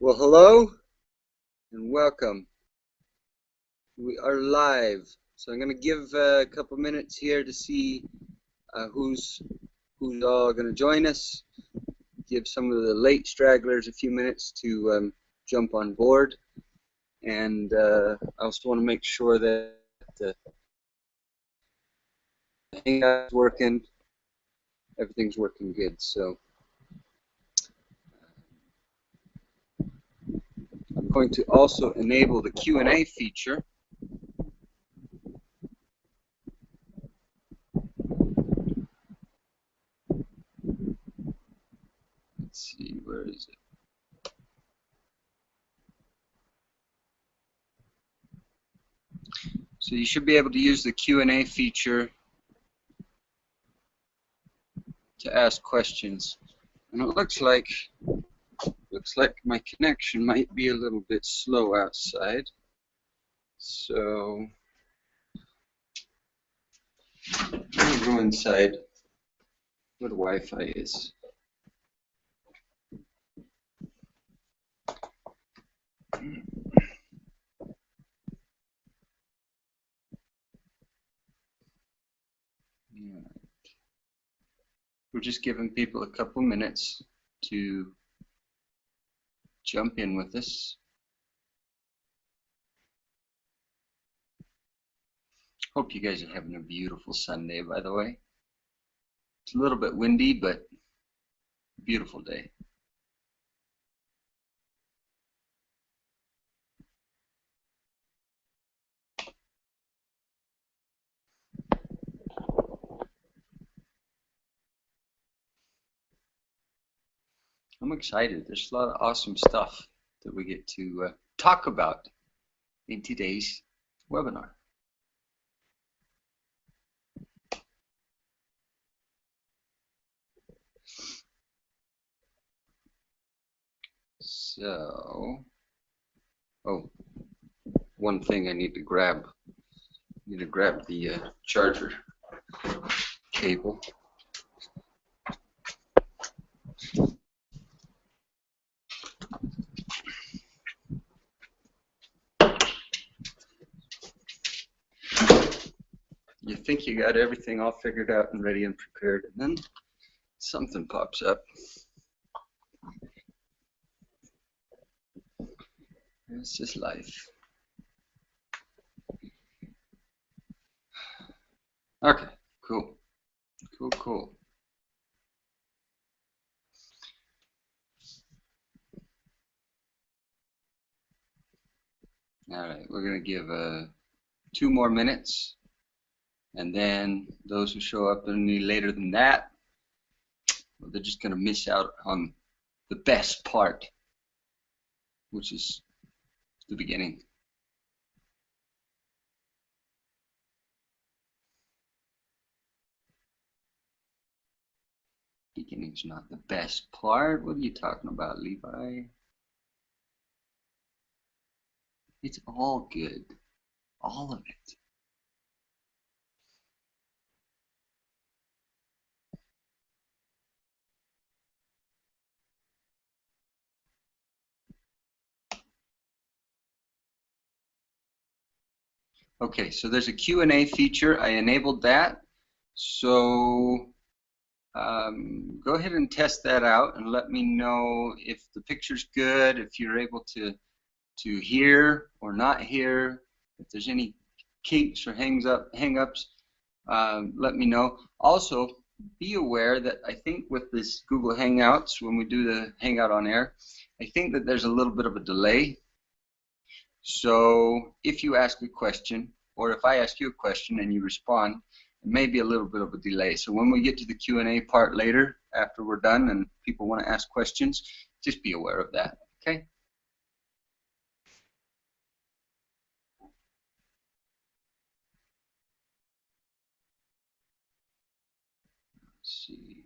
Well, hello and welcome. We are live, so I'm going to give a couple minutes here to see who's all going to join us. Give some of the late stragglers a few minutes to jump on board, and I also want to make sure that the hangout's working, everything's working good. So I'm going to also enable the Q&A feature. Let's see, where is it? So you should be able to use the Q&A feature to ask questions. And it looks like my connection might be a little bit slow outside. So let me go inside where the Wi-Fi is. Yeah. We're just giving people a couple minutes to jump in with us. Hope you guys are having a beautiful Sunday, by the way. It's a little bit windy, but beautiful day. I'm excited. There's a lot of awesome stuff that we get to talk about in today's webinar. So, oh, one thing I need to grab. The charger cable. You think you got everything all figured out and ready and prepared, and then something pops up. It's just life. Okay, cool. Cool. All right, we're going to give 2 more minutes, and then those who show up any later than that, well, they're just going to miss out on the best part, which is the beginning. Beginning's not the best part. What are you talking about, Levi? It's all good. All of it. Okay, so there's a Q&A feature. I enabled that. So go ahead and test that out and let me know if the picture's good, if you're able to hear or not hear, if there's any kinks or hang-ups, let me know. Also, be aware that I think with this Google Hangouts, when we do the Hangout on air, I think that there's a little bit of a delay. So if you ask a question, or if I ask you a question and you respond, it may be a little bit of a delay. So when we get to the Q&A part later, after we're done and people want to ask questions, just be aware of that, okay? Let's see.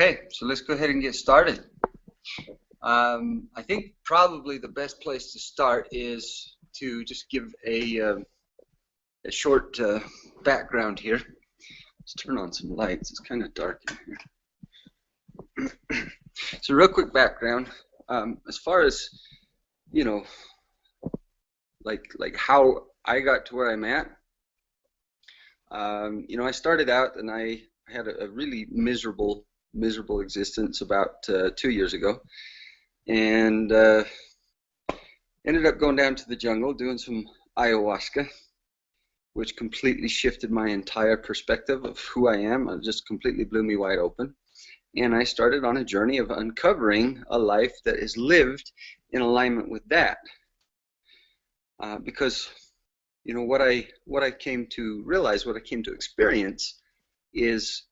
Okay, so let's go ahead and get started. I think probably the best place to start is to just give a short background here. Let's turn on some lights. It's kind of dark in here. So real quick background. As far as, you know, like how I got to where I'm at. I started out and I had a really miserable existence about 2 years ago, and ended up going down to the jungle doing some ayahuasca, which completely shifted my entire perspective of who I am. It just completely blew me wide open. And I started on a journey of uncovering a life that is lived in alignment with that. Because, what I came to realize, what I came to experience is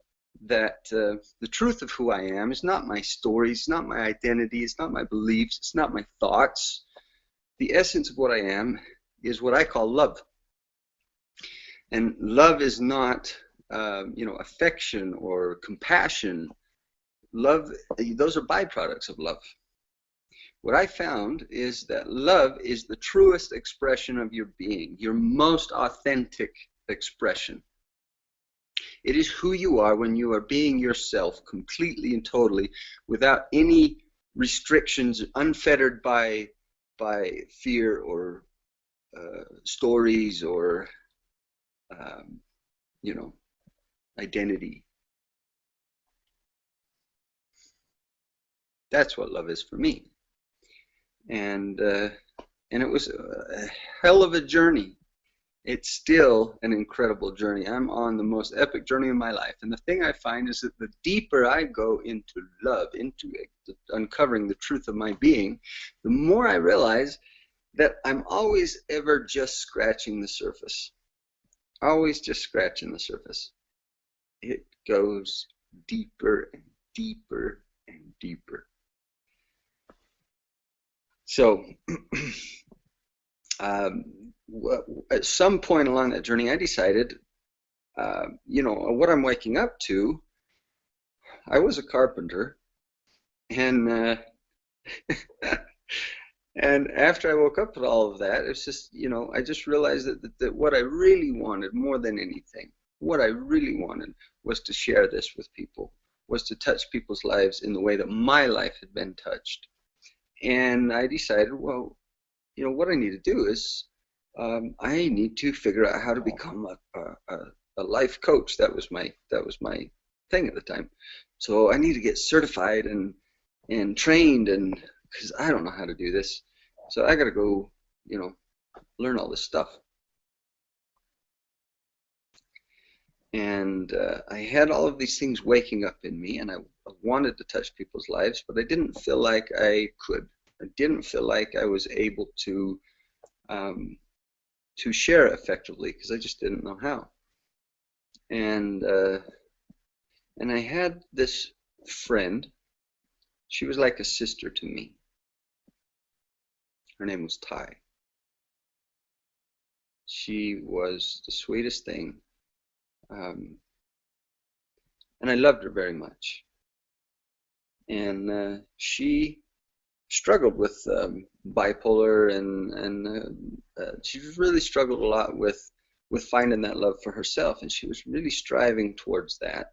that the truth of who I am is not my stories, it's not my identity, it's not my beliefs, it's not my thoughts. The essence of what I am is what I call love. And love is not, affection or compassion. Love, those are byproducts of love. What I found is that love is the truest expression of your being, your most authentic expression. It is who you are when you are being yourself completely and totally, without any restrictions, unfettered by fear or stories or identity. That's what love is for me. And it was a hell of a journey. It's still an incredible journey. I'm on the most epic journey of my life. And the thing I find is that the deeper I go into love, into uncovering the truth of my being, the more I realize that I'm always ever just scratching the surface. Always just scratching the surface. It goes deeper and deeper and deeper. So, at some point along that journey, I decided, what I'm waking up to. I was a carpenter, and and after I woke up to all of that, it's just, I just realized that what I really wanted more than anything, what I really wanted was to share this with people, was to touch people's lives in the way that my life had been touched. And I decided, well, what I need to do is I need to figure out how to become a life coach. That was my thing at the time. So I need to get certified and trained, and because I don't know how to do this, so I got to go, learn all this stuff. And I had all of these things waking up in me, and I wanted to touch people's lives, but I didn't feel like I could. I didn't feel like I was able to share effectively, because I just didn't know how. And I had this friend. She was like a sister to me. Her name was Ty. She was the sweetest thing. And I loved her very much. And she struggled with bipolar, and she really struggled a lot with finding that love for herself, and she was really striving towards that.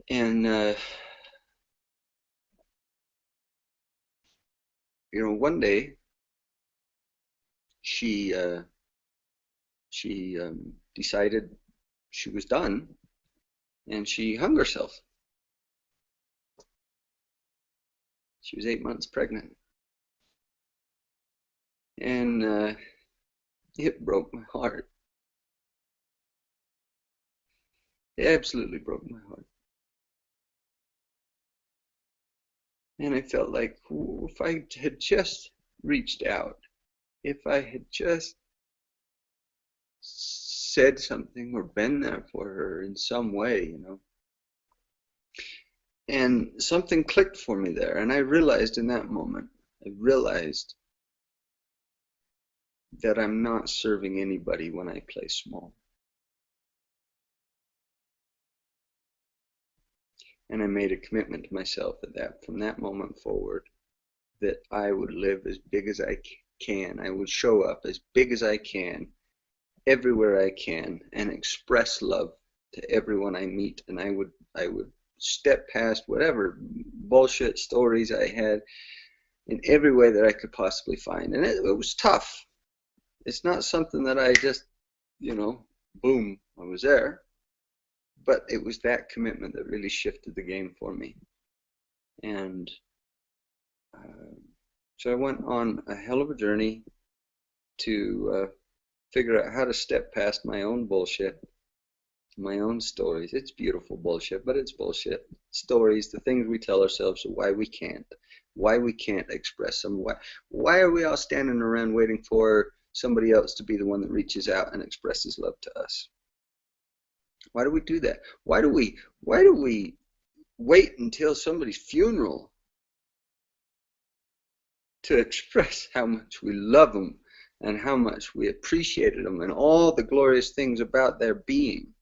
And one day she decided she was done, and she hung herself. She was 8 months pregnant, and it broke my heart. It absolutely broke my heart. And I felt like, if I had just reached out, if I had just said something or been there for her in some way, And something clicked for me there, and I realized in that moment, that I'm not serving anybody when I play small. And I made a commitment to myself from that moment forward, that I would live as big as I can. I would show up as big as I can, everywhere I can, and express love to everyone I meet. And I would step past whatever bullshit stories I had in every way that I could possibly find. And it was tough. It's not something that I just, boom, I was there. But it was that commitment that really shifted the game for me. And so I went on a hell of a journey to figure out how to step past my own bullshit, my own stories. It's beautiful bullshit, but it's bullshit. Stories, the things we tell ourselves, why we can't express them. Why are we all standing around waiting for somebody else to be the one that reaches out and expresses love to us? Why do we do that? Why do we wait until somebody's funeral to express how much we love them and how much we appreciated them and all the glorious things about their being?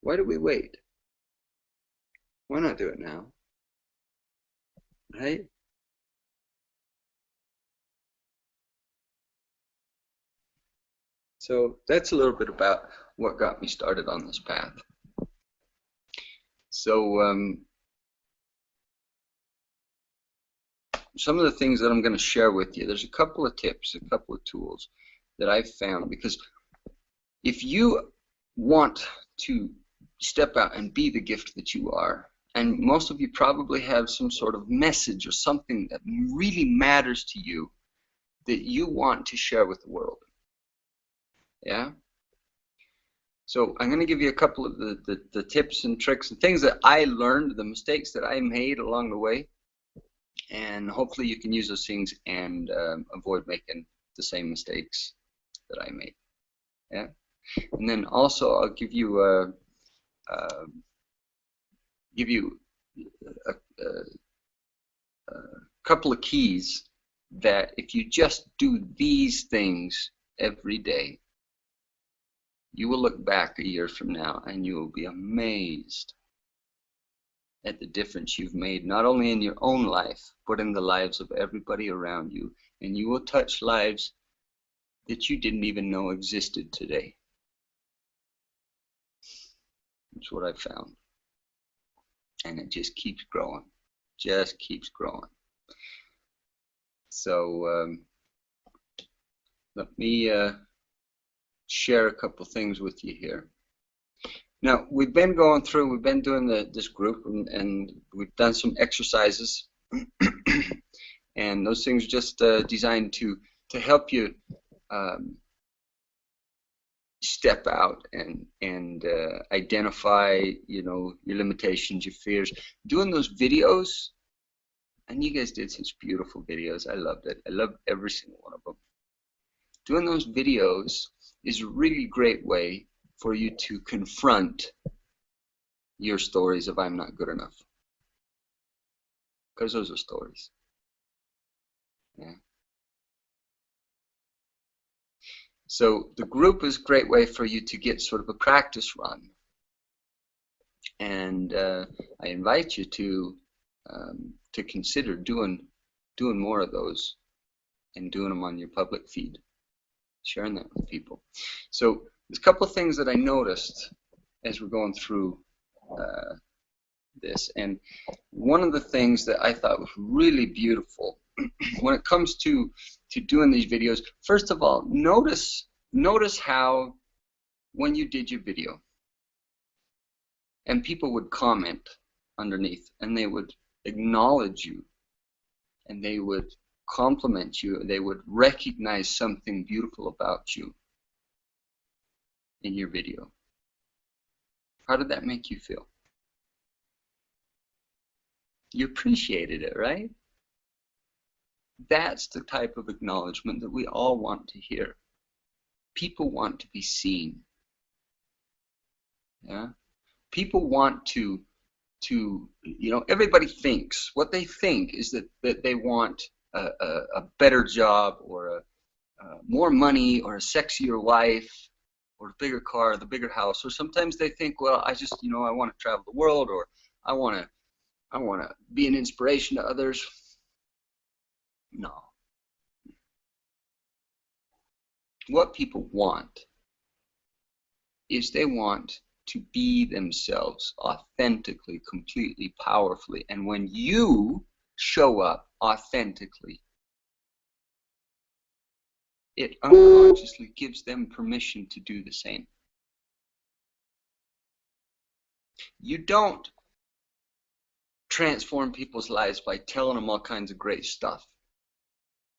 Why do we wait? Why not do it now? Right? So that's a little bit about what got me started on this path. So some of the things that I'm going to share with you, there's a couple of tips, a couple of tools that I've found, because if you want to step out and be the gift that you are, and most of you probably have some sort of message or something that really matters to you that you want to share with the world. Yeah? So I'm going to give you a couple of the tips and tricks and things that I learned, the mistakes that I made along the way, and hopefully you can use those things and avoid making the same mistakes that I made. Yeah? And then also I'll give you a couple of keys that if you just do these things every day, you will look back a year from now and you will be amazed at the difference you've made, not only in your own life, but in the lives of everybody around you. And you will touch lives that you didn't even know existed today. That's what I found. And it just keeps growing, just keeps growing. So let me share a couple things with you here. Now, we've been doing this group, and we've done some exercises, and those things are just designed to help you step out and identify, your limitations, your fears. Doing those videos, and you guys did such beautiful videos. I loved it. I loved every single one of them. Doing those videos is a really great way for you to confront your stories of I'm not good enough. Because those are stories. Yeah. So the group is a great way for you to get sort of a practice run. And I invite you to consider doing more of those and doing them on your public feed, sharing that with people. So there's a couple of things that I noticed as we're going through this, and one of the things that I thought was really beautiful when it comes to doing these videos, first of all, notice how when you did your video and people would comment underneath and they would acknowledge you and they would compliment you, they would recognize something beautiful about you in your video. How did that make you feel? You appreciated it, right? That's the type of acknowledgement that we all want to hear. People want to be seen. Yeah? People want to everybody thinks, what they think is that they want a better job or more money or a sexier wife or a bigger car, the bigger house, or sometimes they think, well, I just, I want to travel the world, or I want to I want to be an inspiration to others. No. What people want is they want to be themselves authentically, completely, powerfully. And when you show up authentically, it unconsciously gives them permission to do the same. You don't transform people's lives by telling them all kinds of great stuff.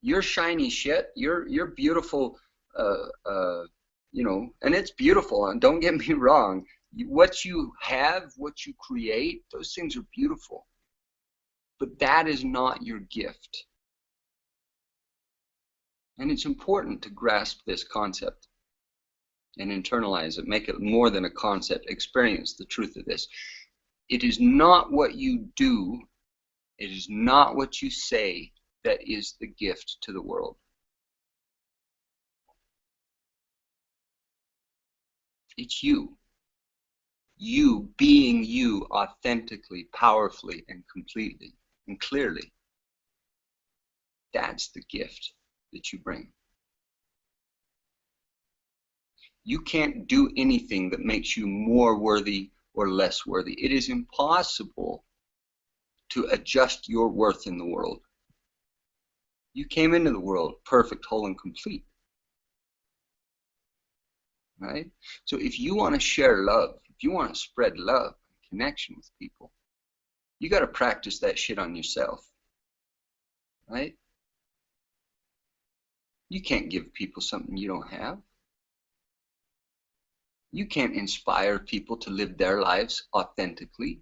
Your shiny shit, your beautiful, you know, and it's beautiful, and don't get me wrong, what you have, what you create, those things are beautiful. But that is not your gift. And it's important to grasp this concept and internalize it, make it more than a concept, experience the truth of this. It is not what you do, it is not what you say that is the gift to the world. It's you. You being you authentically, powerfully, and completely, and clearly. That's the gift that you bring. You can't do anything that makes you more worthy or less worthy. It is impossible to adjust your worth in the world. You came into the world perfect, whole, and complete. Right? So if you want to share love, if you want to spread love and connection with people, you got to practice that shit on yourself. Right? You can't give people something you don't have. You can't inspire people to live their lives authentically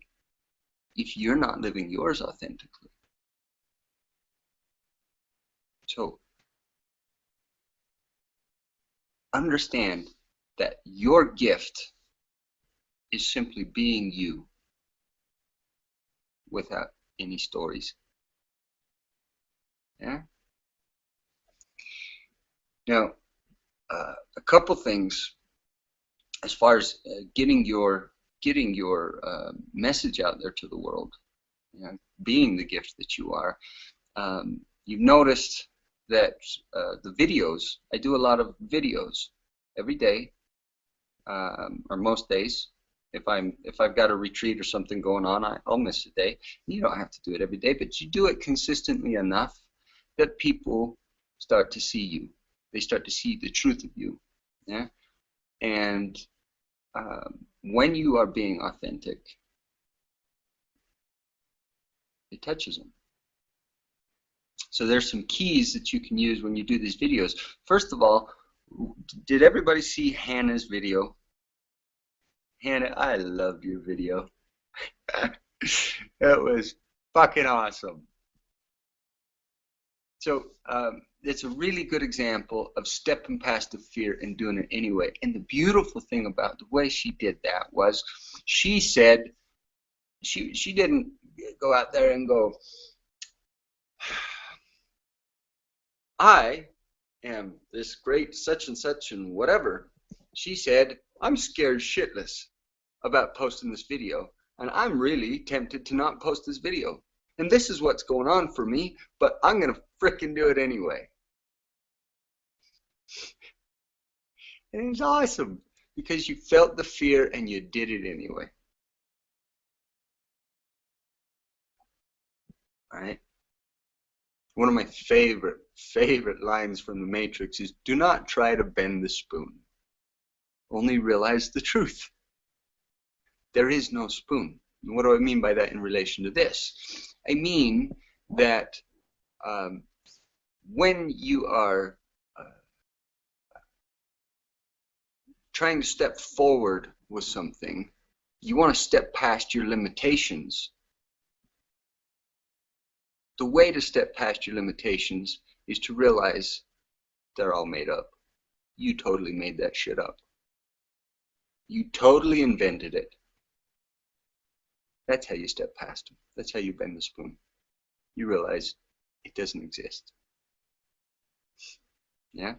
if you're not living yours authentically. So understand that your gift is simply being you without any stories. Yeah. Now, a couple things as far as getting your message out there to the world, you know, being the gift that you are. You've noticed that the videos, I do a lot of videos every day, or most days. If I've got a retreat or something going on, I'll miss a day. You don't have to do it every day, but you do it consistently enough that people start to see you. They start to see the truth of you. Yeah, and when you are being authentic, it touches them. So there's some keys that you can use when you do these videos. First of all, did everybody see Hannah's video? Hannah, I loved your video. That was fucking awesome. So it's a really good example of stepping past the fear and doing it anyway. And the beautiful thing about the way she did that was she said, she didn't go out there and go, I am this great such and such and whatever. She said, I'm scared shitless about posting this video, and I'm really tempted to not post this video. And this is what's going on for me, but I'm going to frickin' do it anyway. And it's awesome because you felt the fear and you did it anyway. All right? One of my favorite lines from The Matrix is, do not try to bend the spoon. Only realize the truth. There is no spoon. And what do I mean by that in relation to this? I mean that when you are trying to step forward with something, you want to step past your limitations. The way to step past your limitations is to realize they're all made up. You totally made that shit up. You totally invented it. That's how you step past them. That's how you bend the spoon. You realize it doesn't exist. Yeah?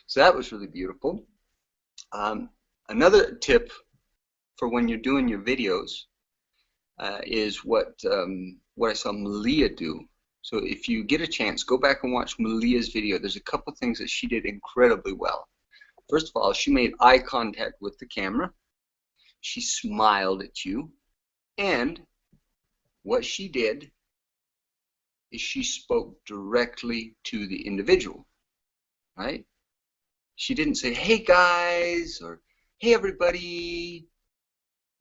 So that was really beautiful. Another tip for when you're doing your videos, is what I saw Malia do. So if you get a chance, go back and watch Malia's video. There's a couple things that she did incredibly well. First of all, she made eye contact with the camera. She smiled at you. And what she did is she spoke directly to the individual, right? She didn't say, hey guys, or hey everybody.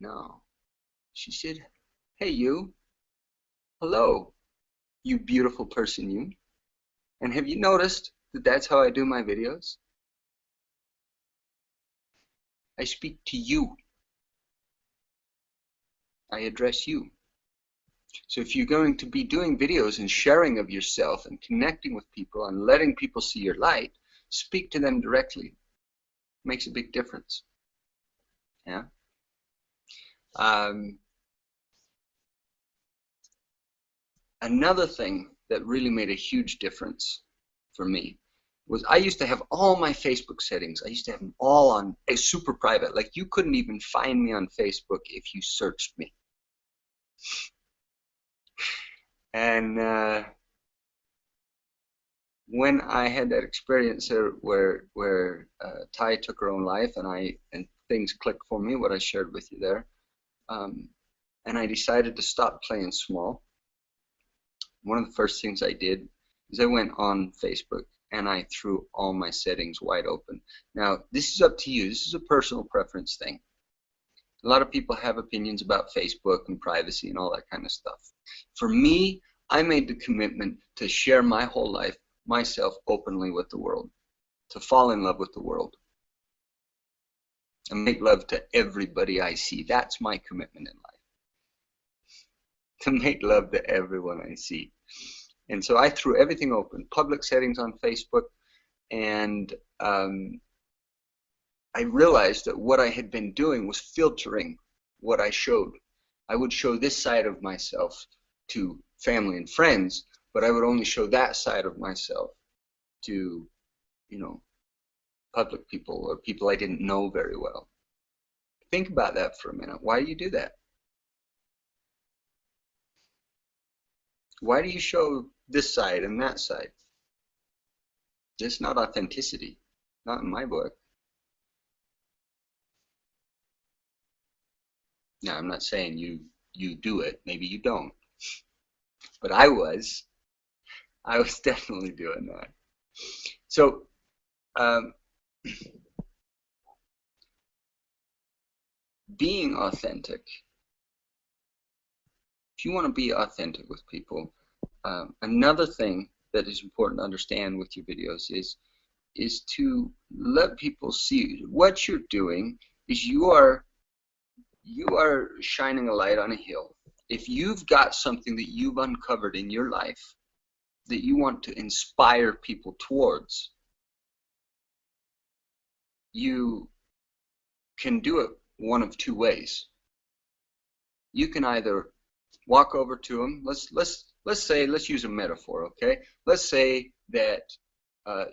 No. She said, hey you. Hello, you beautiful person you. And have you noticed that that's how I do my videos? I speak to you. I address you. So if you're going to be doing videos and sharing of yourself and connecting with people and letting people see your light, speak to them directly. It makes a big difference. Yeah. Another thing that really made a huge difference for me was I used to have all my Facebook settings. I used to have them all on a super private. Like you couldn't even find me on Facebook if you searched me. And when I had that experience where Ty took her own life and things clicked for me, what I shared with you there, and I decided to stop playing small. One of the first things I did is I went on Facebook and I threw all my settings wide open. Now, this is up to you. This is a personal preference thing. A lot of people have opinions about Facebook and privacy and all that kind of stuff. For me, I made the commitment to share my whole life, myself, openly with the world, to fall in love with the world, and make love to everybody I see. That's my commitment in life, to make love to everyone I see. And so I threw everything open, public settings on Facebook, and I realized that what I had been doing was filtering what I showed. I would show this side of myself to family and friends, but I would only show that side of myself to, you know, public people or people I didn't know very well. Think about that for a minute. Why do you do that? Why do you show this side and that side? It's not authenticity, not in my book. Now, I'm not saying you do it. Maybe you don't. But I was definitely doing that. So, being authentic. If you want to be authentic with people, another thing that is important to understand with your videos is to let people see what you're doing is you are shining a light on a hill. If you've got something that you've uncovered in your life that you want to inspire people towards, you can do it one of two ways. You can either walk over to them. Let's use a metaphor, okay? Let's say that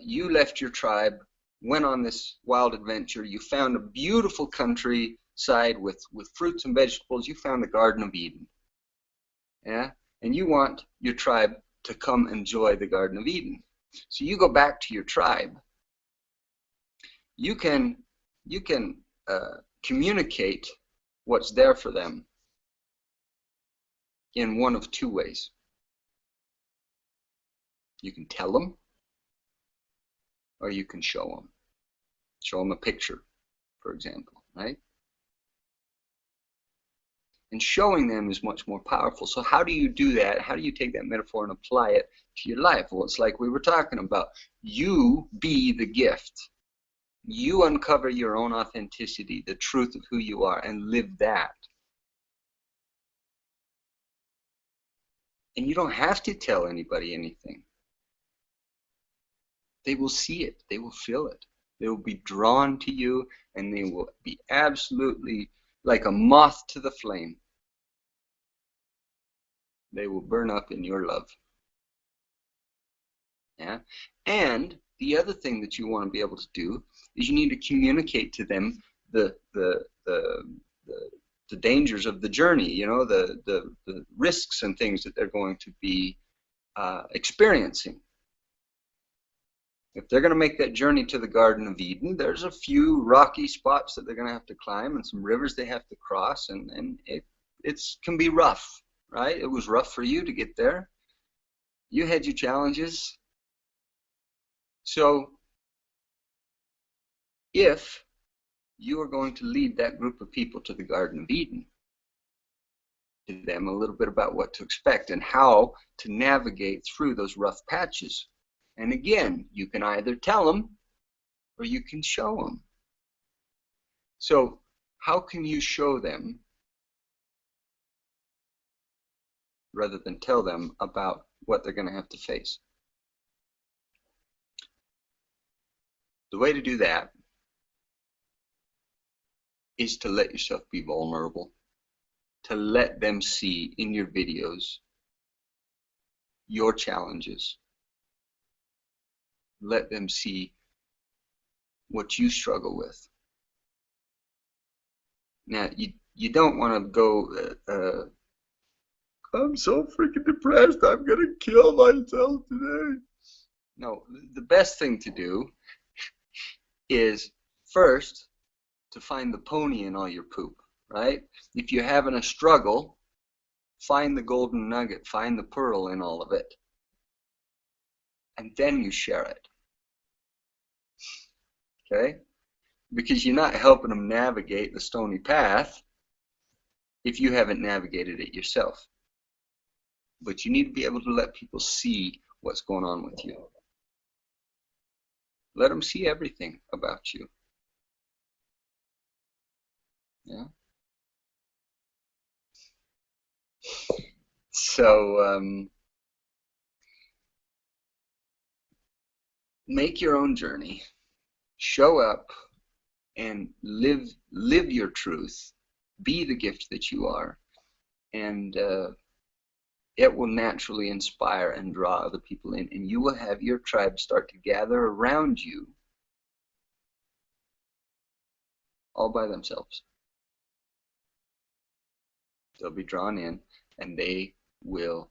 you left your tribe, went on this wild adventure. You found a beautiful countryside with fruits and vegetables. You found the Garden of Eden, yeah? And you want your tribe to come enjoy the Garden of Eden. So you go back to your tribe. You can communicate what's there for them in one of two ways. You can tell them, or you can show them. Show them a picture, for example, right? And showing them is much more powerful. So how do you do that? How do you take that metaphor and apply it to your life? Well, it's like we were talking about. You be the gift. You uncover your own authenticity, the truth of who you are, and live that. And you don't have to tell anybody anything. They will see it. They will feel it. They will be drawn to you, and they will be absolutely like a moth to the flame. They will burn up in your love. Yeah? And the other thing that you want to be able to do is you need to communicate to them the the dangers of the journey, you know, the risks and things that they're going to be experiencing. If they're going to make that journey to the Garden of Eden, there's a few rocky spots that they're going to have to climb and some rivers they have to cross, and it can be rough, right? It was rough for you to get there. You had your challenges. So if you are going to lead that group of people to the Garden of Eden, to them a little bit about what to expect and how to navigate through those rough patches. And again, you can either tell them or you can show them. So how can you show them rather than tell them about what they're going to have to face? The way to do that is to let yourself be vulnerable, to let them see in your videos your challenges. Let them see what you struggle with. Now, you don't want to go, I'm so freaking depressed, I'm going to kill myself today. No, the best thing to do is first to find the pony in all your poop, right? If you're having a struggle, find the golden nugget, find the pearl in all of it, and then you share it. Okay? Because you're not helping them navigate the stony path if you haven't navigated it yourself. But you need to be able to let people see what's going on with you. Let them see everything about you. Yeah? So, make your own journey. Show up and live your truth. Be the gift that you are. And it will naturally inspire and draw other people in. And you will have your tribe start to gather around you all by themselves. They'll be drawn in and they will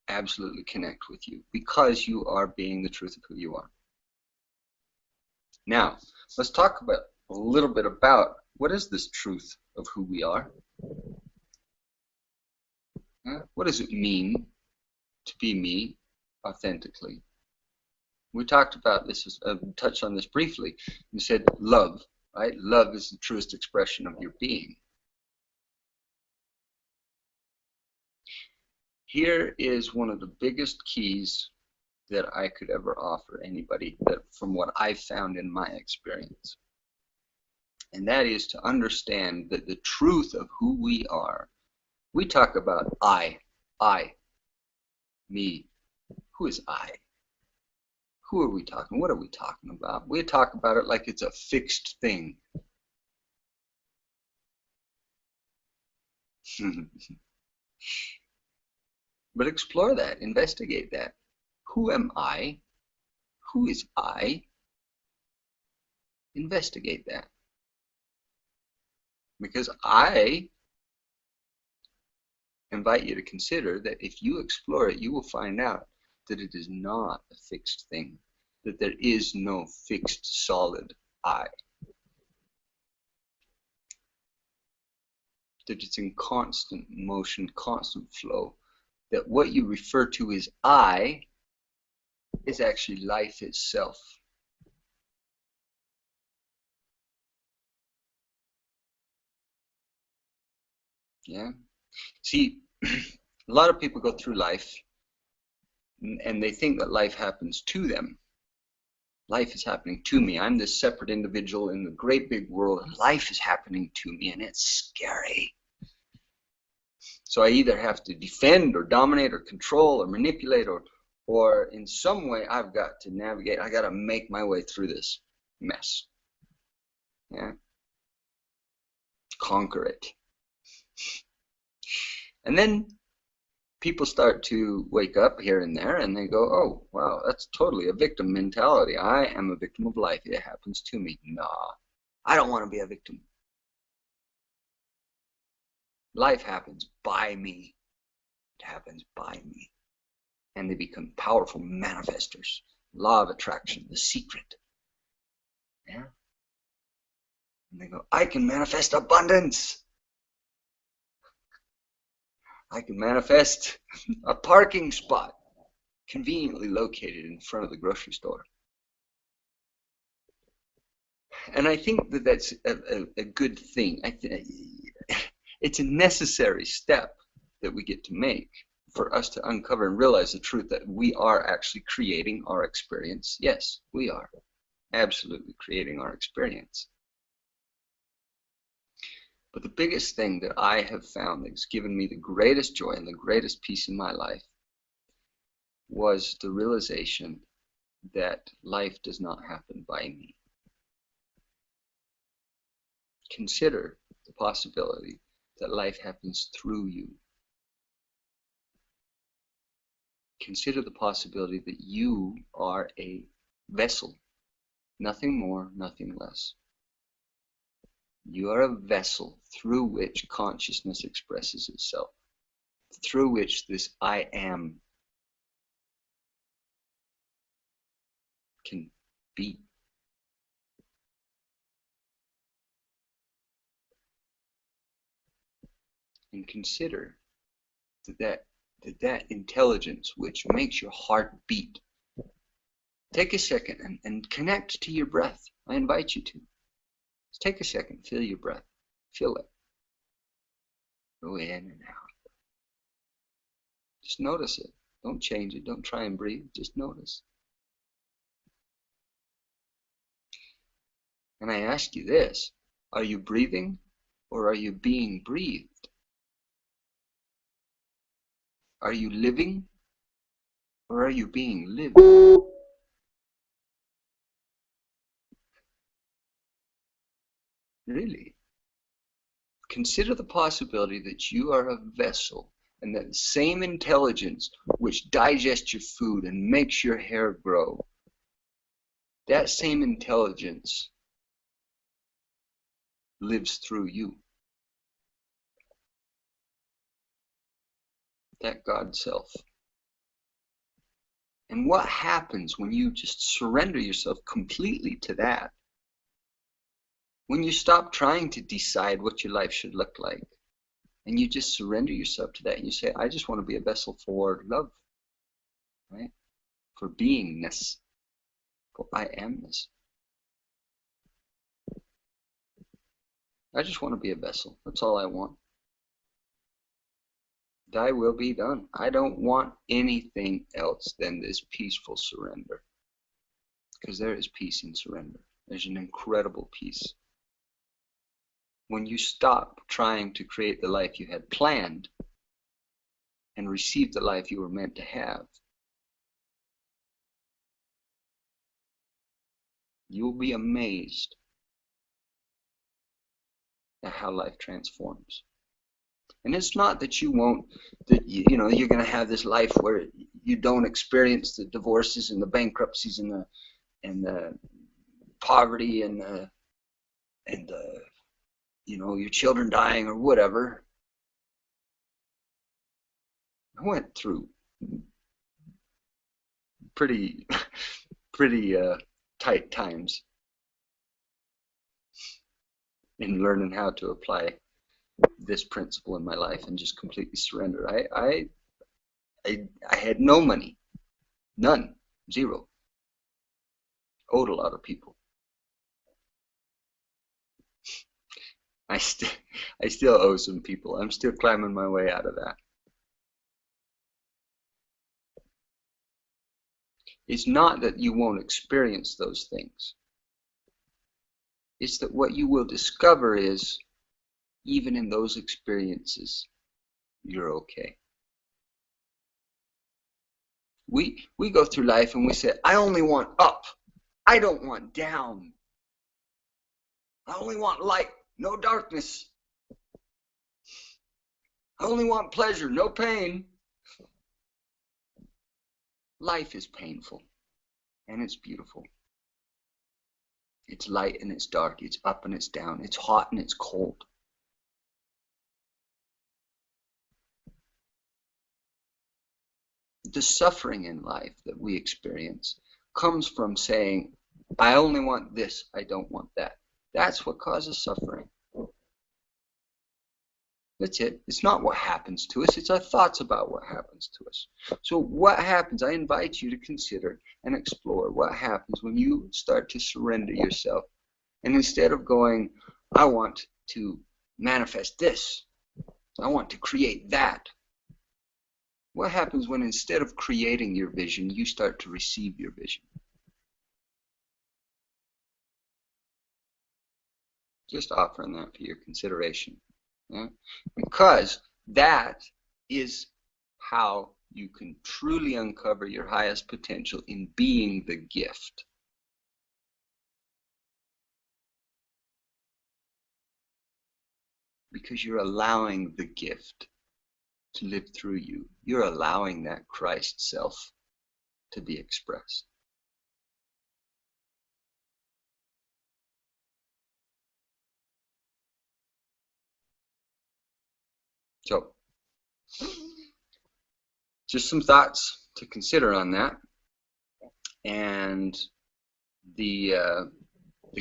absolutely connect with you because you are being the truth of who you are. Now, let's talk about a little bit about what is this truth of who we are? What does it mean to be me authentically? We talked about this, touched on this briefly. You said love, right? Love is the truest expression of your being. Here is one of the biggest keys that I could ever offer anybody, that from what I've found in my experience. And that is to understand that the truth of who we are. We talk about I, me. Who is I? Who are we talking? What are we talking about? We talk about it like it's a fixed thing. But explore that, investigate that. Who am I? Who is I? Investigate that. Because I invite you to consider that if you explore it, you will find out that it is not a fixed thing, that there is no fixed, solid I. That it's in constant motion, constant flow. That what you refer to as I is actually life itself. Yeah. See, a lot of people go through life and they think that life happens to them. Life is happening to me. I'm this separate individual in the great big world, and life is happening to me, and it's scary. So I either have to defend or dominate or control or manipulate or in some way I've got to navigate. I got to make my way through this mess. Yeah. Conquer it. And then people start to wake up here and there and they go, oh, wow, that's totally a victim mentality. I am a victim of life. It happens to me. Nah, I don't want to be a victim. Life happens by me. It happens by me. And they become powerful manifestors. Law of attraction, the secret. Yeah. And they go, I can manifest abundance. I can manifest a parking spot conveniently located in front of the grocery store. And I think that that's a good thing. It's a necessary step that we get to make for us to uncover and realize the truth that we are actually creating our experience. Yes, we are absolutely creating our experience. But the biggest thing that I have found that's given me the greatest joy and the greatest peace in my life was the realization that life does not happen by me. Consider the possibility that life happens through you. Consider the possibility that you are a vessel, nothing more, nothing less. You are a vessel through which consciousness expresses itself, through which this I am can be. And consider that intelligence which makes your heart beat. Take a second and connect to your breath. I invite you to. Just take a second, feel your breath. Feel it. Go in and out. Just notice it. Don't change it. Don't try and breathe. Just notice. And I ask you this, are you breathing or are you being breathed? Are you living or are you being lived? Really? Consider the possibility that you are a vessel and that same intelligence which digests your food and makes your hair grow, that same intelligence lives through you. That God self. And what happens when you just surrender yourself completely to that? When you stop trying to decide what your life should look like, and you just surrender yourself to that, and you say, I just want to be a vessel for love, right? For beingness, for I amness. I just want to be a vessel. That's all I want. Thy will be done. I don't want anything else than this peaceful surrender. Because there is peace in surrender. There's an incredible peace. When you stop trying to create the life you had planned and receive the life you were meant to have, you will be amazed at how life transforms. And it's not that you won't, that you're going to have this life where you don't experience the divorces and the bankruptcies and the poverty and the your children dying or whatever. I went through pretty tight times in learning how to apply this principle in my life and just completely surrender. I had no money, none, zero. Owed a lot of people. I still owe some people. I'm still climbing my way out of that. It's not that you won't experience those things. It's that what you will discover is, even in those experiences, you're okay. We go through life and we say, I only want up. I don't want down. I only want light, no darkness. I only want pleasure, no pain. Life is painful and it's beautiful. It's light and it's dark. It's up and it's down. It's hot and it's cold. the suffering in life that we experience comes from saying, I only want this, I don't want that. That's what causes suffering. That's it. It's not what happens to us, it's our thoughts about what happens to us. So what happens, I invite you to consider and explore what happens when you start to surrender yourself. And instead of going, I want to manifest this, I want to create that. What happens when instead of creating your vision, you start to receive your vision? Just offering that for your consideration. Yeah? Because that is how you can truly uncover your highest potential in being the gift. Because you're allowing the gift to live through you. You're allowing that Christ self to be expressed. So, just some thoughts to consider on that. And the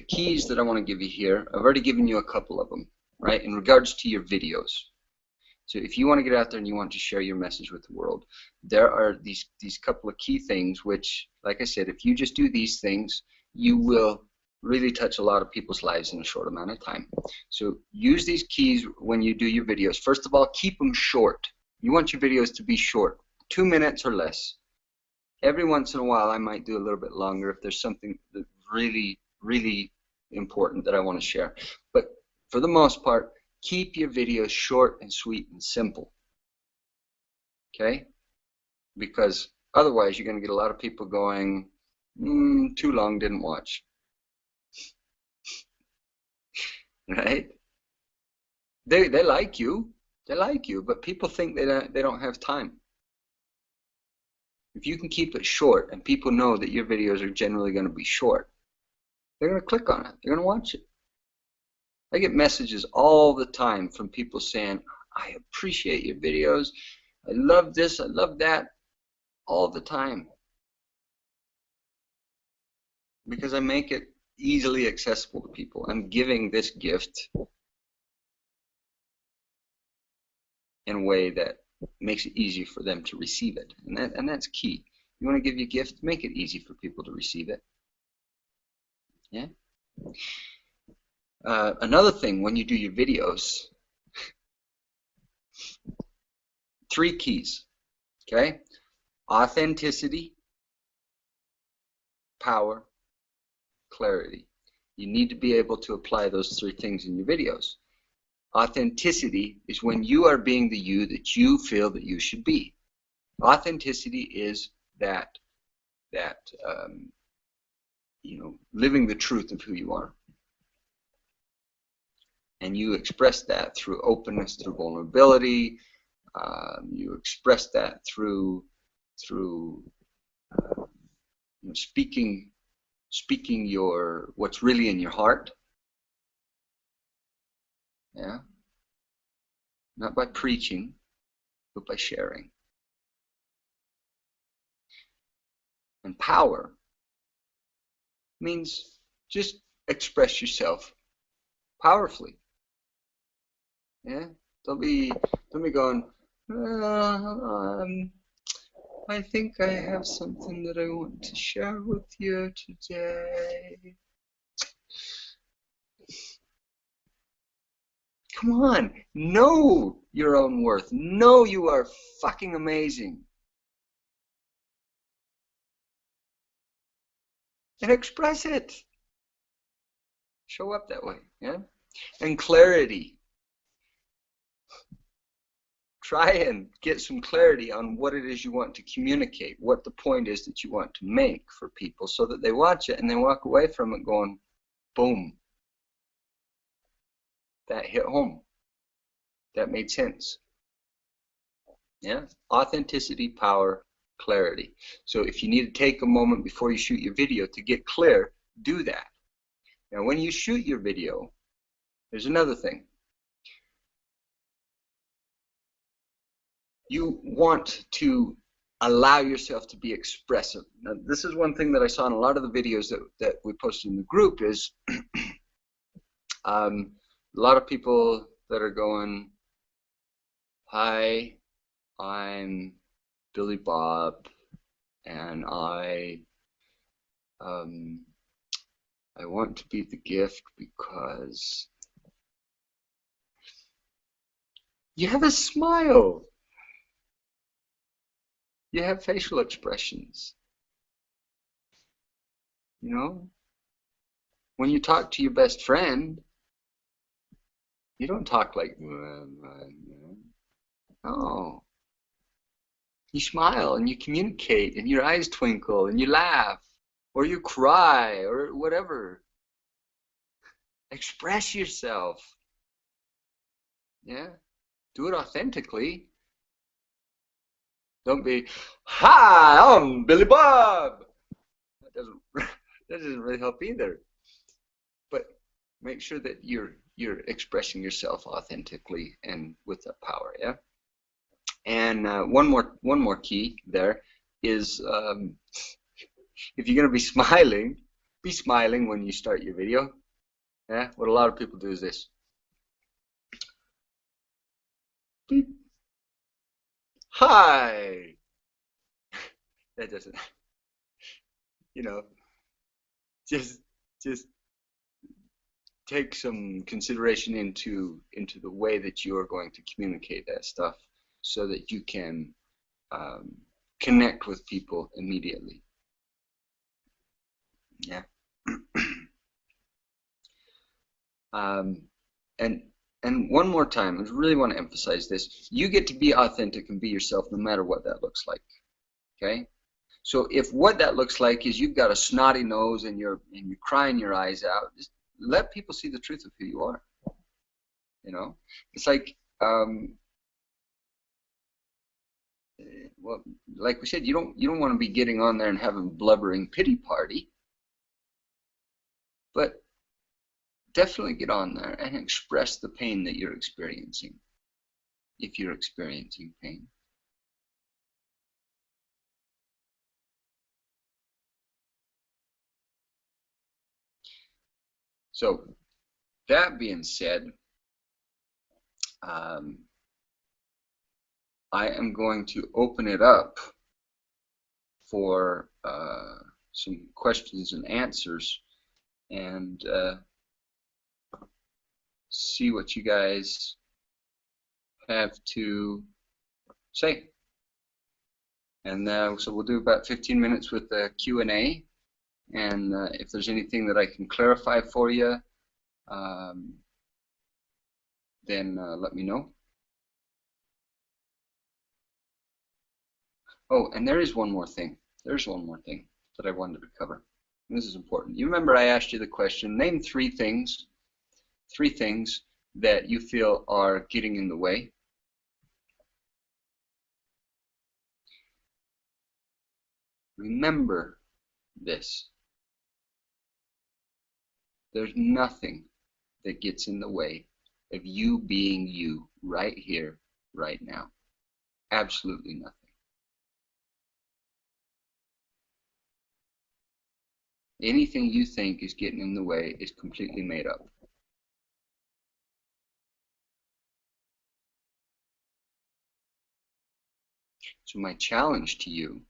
keys that I want to give you here, I've already given you a couple of them, right? In regards to your videos. So if you want to get out there and you want to share your message with the world, there are these couple of key things which, like I said, if you just do these things, you will really touch a lot of people's lives in a short amount of time. So use these keys when you do your videos. First of all, keep them short. You want your videos to be short, 2 minutes or less. Every once in a while, I might do a little bit longer if there's something that really, really important that I want to share. But for the most part, keep your videos short and sweet and simple. Okay? Because otherwise, you're going to get a lot of people going, too long, didn't watch. Right? They like you. They like you, but people think they don't have time. If you can keep it short and people know that your videos are generally going to be short, they're going to click on it. They're going to watch it. I get messages all the time from people saying, I appreciate your videos. I love this. I love that. All the time. Because I make it easily accessible to people. I'm giving this gift in a way that makes it easy for them to receive it. And that's key. You want to give your gift, make it easy for people to receive it. Yeah? Another thing, when you do your videos, 3 keys, okay? Authenticity, power, clarity. You need to be able to apply those 3 things in your videos. Authenticity is when you are being the you that you feel that you should be. Authenticity is that living the truth of who you are. And you express that through openness, through vulnerability. You express that through speaking your what's really in your heart. Yeah. Not by preaching, but by sharing. And power means just express yourself powerfully. Yeah. Don't be going, I think I have something that I want to share with you today. Come on, know your own worth. Know you are fucking amazing. And express it. Show up that way, yeah? And clarity. Try and get some clarity on what it is you want to communicate, what the point is that you want to make for people so that they watch it and they walk away from it going, boom. That hit home. That made sense. Yeah? Authenticity, power, clarity. So if you need to take a moment before you shoot your video to get clear, do that. Now when you shoot your video, there's another thing. You want to allow yourself to be expressive. Now, this is one thing that I saw in a lot of the videos that we posted in the group is a lot of people that are going, hi, I'm Billy Bob, and I want to be the gift because you have a smile. You have facial expressions. You know, when you talk to your best friend, you don't talk like, no. You smile and you communicate and your eyes twinkle and you laugh or you cry or whatever. Express yourself. Yeah. Do it authentically. Don't be, hi, I'm Billy Bob. That doesn't really help either. But make sure that you're expressing yourself authentically and with that power, yeah? And one more key there is if you're going to be smiling when you start your video. Yeah, what a lot of people do is this. Beep. Hi. That doesn't, you know, just take some consideration into the way that you are going to communicate that stuff so that you can connect with people immediately. Yeah. And one more time, I really want to emphasize this. You get to be authentic and be yourself no matter what that looks like. Okay? So if what that looks like is you've got a snotty nose and you're crying your eyes out, just let people see the truth of who you are. You know? It's like well, like we said, you don't want to be getting on there and having a blubbering pity party. But definitely get on there and express the pain that you're experiencing, if you're experiencing pain. So that being said, I am going to open it up for some questions and answers and see what you guys have to say. And so we'll do about 15 minutes with the Q&A, and if there's anything that I can clarify for you, then let me know. Oh, and there is one more thing. There's one more thing that I wanted to cover. And this is important. You remember I asked you the question, name three things that you feel are getting in the way. Remember this. There's nothing that gets in the way of you being you right here, right now. Absolutely nothing. Anything you think is getting in the way is completely made up. So my challenge to you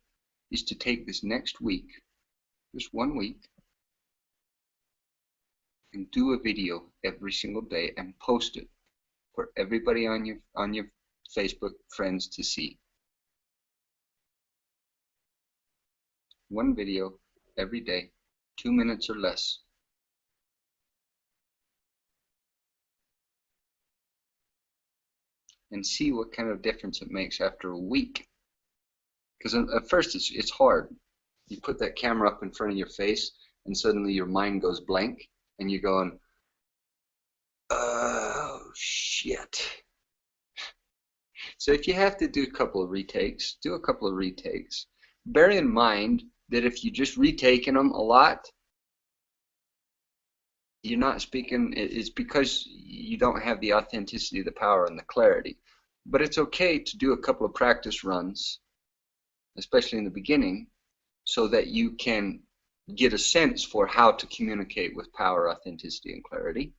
is to take this next week, just 1 week, and do a video every single day and post it for everybody on your Facebook friends to see. One video every day, 2 minutes or less. And see what kind of difference it makes after a week. Because at first it's hard. You put that camera up in front of your face and suddenly your mind goes blank and you're going, oh shit. So if you have to do a couple of retakes, do a couple of retakes. Bear in mind that if you just retaking them a lot, you're not speaking, it's because you don't have the authenticity, the power, and the clarity. But it's okay to do a couple of practice runs especially in the beginning, so that you can get a sense for how to communicate with power, authenticity, and clarity.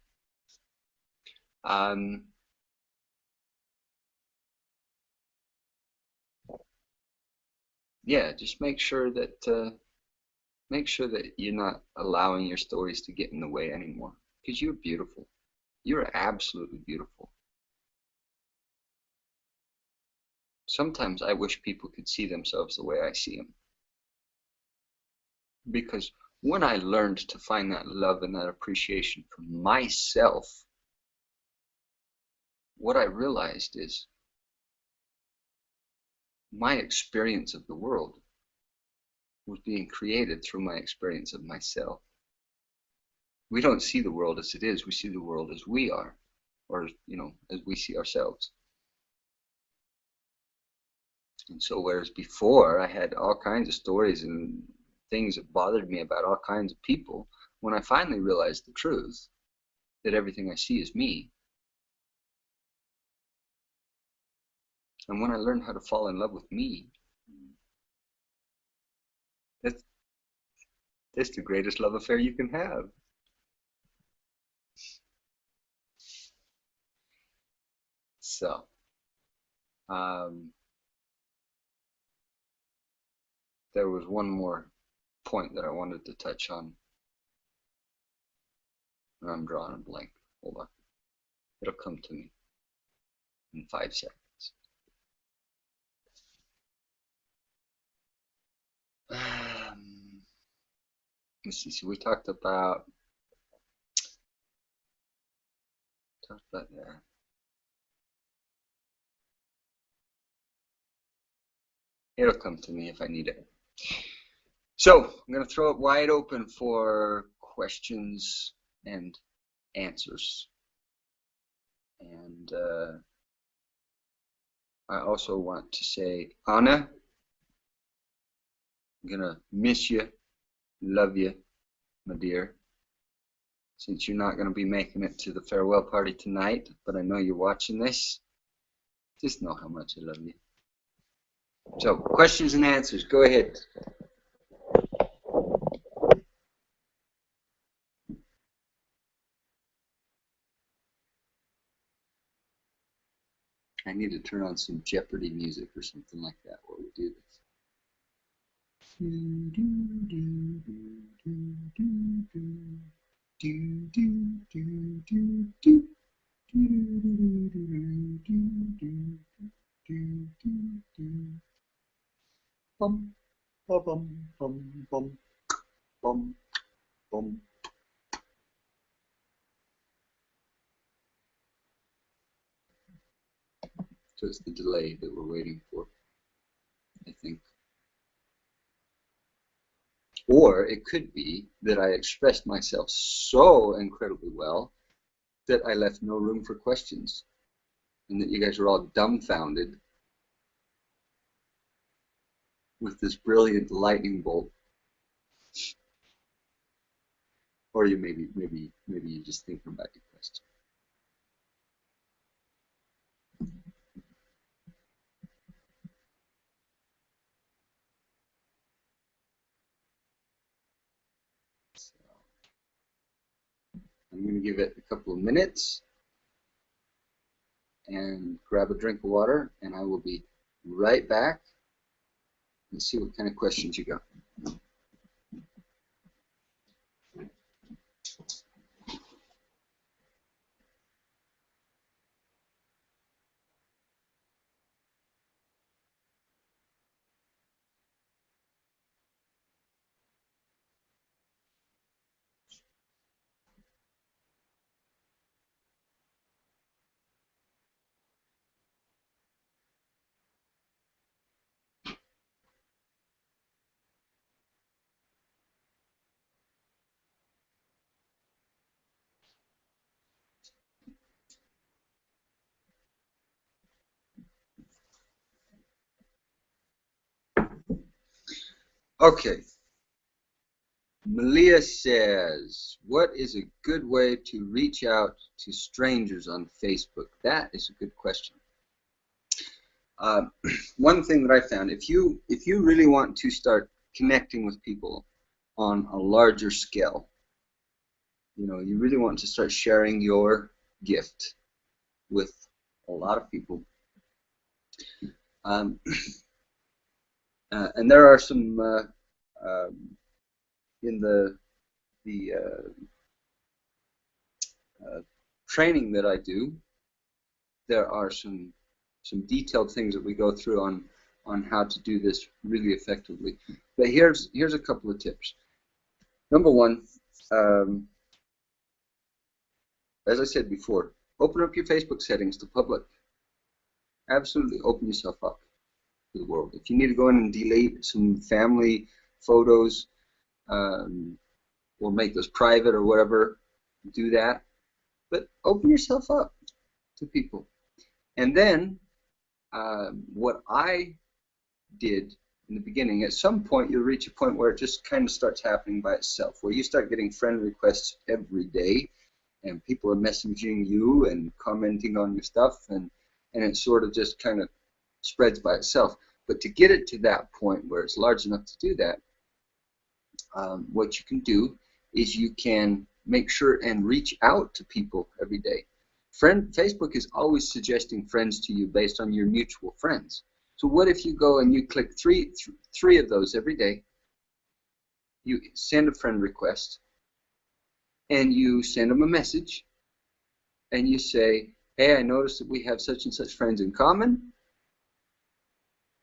Yeah, just make sure that you're not allowing your stories to get in the way anymore, because you're beautiful. You're absolutely beautiful. Sometimes I wish people could see themselves the way I see them. Because when I learned to find that love and that appreciation for myself, what I realized is my experience of the world was being created through my experience of myself. We don't see the world as it is, we see the world as we are, or, you know, as we see ourselves. And so whereas before I had all kinds of stories and things that bothered me about all kinds of people, when I finally realized the truth, that everything I see is me, and when I learned how to fall in love with me, that's the greatest love affair you can have. So, there was one more point that I wanted to touch on. I'm drawing a blank. Hold on. It'll come to me in 5 seconds. Let's see. So we talked about that. It'll come to me if I need it. So I'm going to throw it wide open for questions and answers. And I also want to say, Anna, I'm going to miss you, love you, my dear. Since you're not going to be making it to the farewell party tonight, but I know you're watching this, just know how much I love you. So, questions and answers, go ahead. I need to turn on some Jeopardy music or something like that while we do this. Bum, ba bum, bum, bum, bum, bum. So it's the delay that we're waiting for, I think. Or it could be that I expressed myself so incredibly well that I left no room for questions, and that you guys were all dumbfounded with this brilliant lightning bolt. Or you maybe you're just thinking about your question. So I'm going to give it a couple of minutes and grab a drink of water, and I will be right back and see what kind of questions you got. Okay. Malia says, what is a good way to reach out to strangers on Facebook? That is a good question. One thing that I found, if you really want to start connecting with people on a larger scale, you really want to start sharing your gift with a lot of people. And there are some in the training that I do. There are some detailed things that we go through on how to do this really effectively. But here's a couple of tips. Number one, as I said before, open up your Facebook settings to public. Absolutely open yourself up to the world. If you need to go in and delete some family photos or make those private or whatever, do that. But open yourself up to people. And then what I did in the beginning, at some point you'll reach a point where it just kind of starts happening by itself, where you start getting friend requests every day and people are messaging you and commenting on your stuff, and it sort of just kind of spreads by itself. But to get it to that point where it's large enough to do that, what you can do is you can make sure and reach out to people every day. Facebook is always suggesting friends to you based on your mutual friends. So what if you go and you click three of those every day, you send a friend request, and you send them a message, and you say, hey, I noticed that we have such and such friends in common,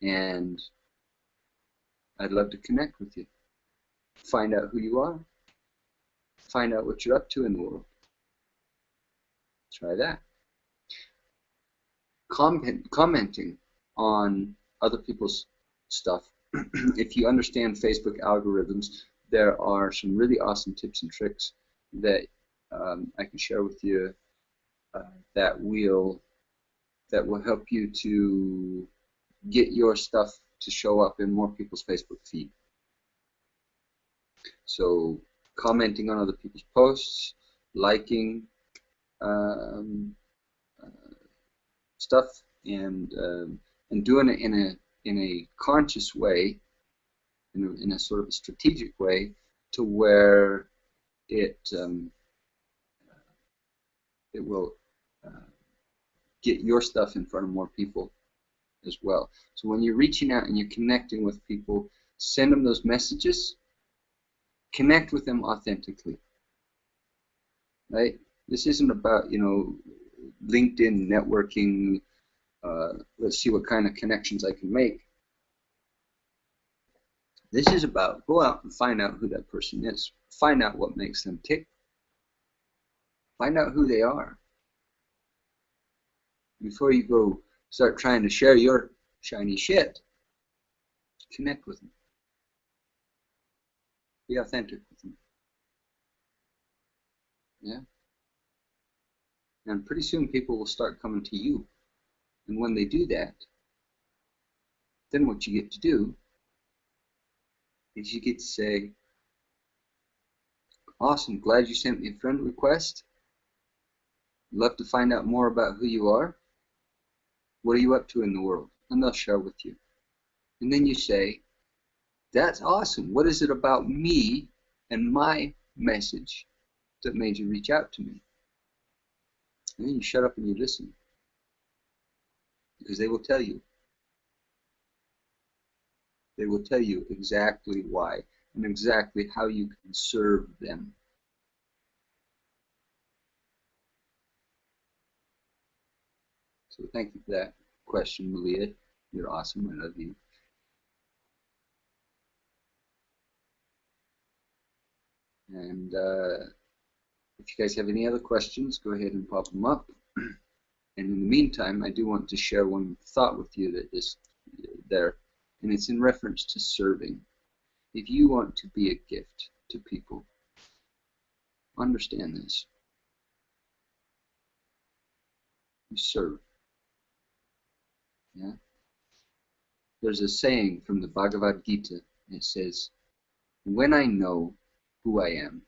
and I'd love to connect with you. Find out who you are. Find out what you're up to in the world. Try that. Commenting on other people's stuff. If you understand Facebook algorithms, there are some really awesome tips and tricks that I can share with you that will help you to get your stuff to show up in more people's Facebook feed. So commenting on other people's posts, liking stuff, and doing it in a conscious way, in a sort of a strategic way, to where it will get your stuff in front of more people as well. So when you're reaching out and you're connecting with people, send them those messages. Connect with them authentically. Right? This isn't about, LinkedIn networking. Let's see what kind of connections I can make. This is about go out and find out who that person is. Find out what makes them tick. Find out who they are. Before you go start trying to share your shiny shit, connect with them. Be authentic with them. Yeah? And pretty soon people will start coming to you. And when they do that, then what you get to do is you get to say, awesome, glad you sent me a friend request. Love to find out more about who you are. What are you up to in the world? And they'll share with you. And then you say, that's awesome. What is it about me and my message that made you reach out to me? And then you shut up and you listen. Because they will tell you. They will tell you exactly why and exactly how you can serve them. So thank you for that question, Malia. You're awesome. I love you. And if you guys have any other questions, go ahead and pop them up. And in the meantime, I do want to share one thought with you that is there, and it's in reference to serving. If you want to be a gift to people, understand this. You serve. Yeah? There's a saying from the Bhagavad Gita. It says, when I know who I am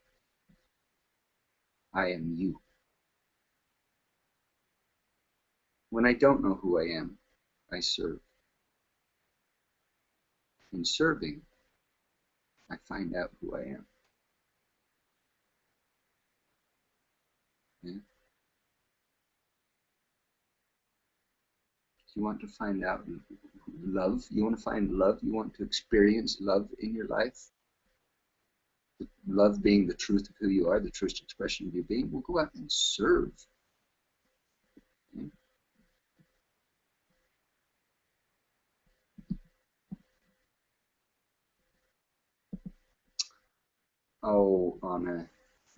you. When I don't know who I am I serve. In serving, I find out who I am. Yeah? You want to find out love? You want to find love? You want to experience love in your life? Love being the truth of who you are, the truest expression of your being. Well, go out and serve. Yeah? Oh, Anna,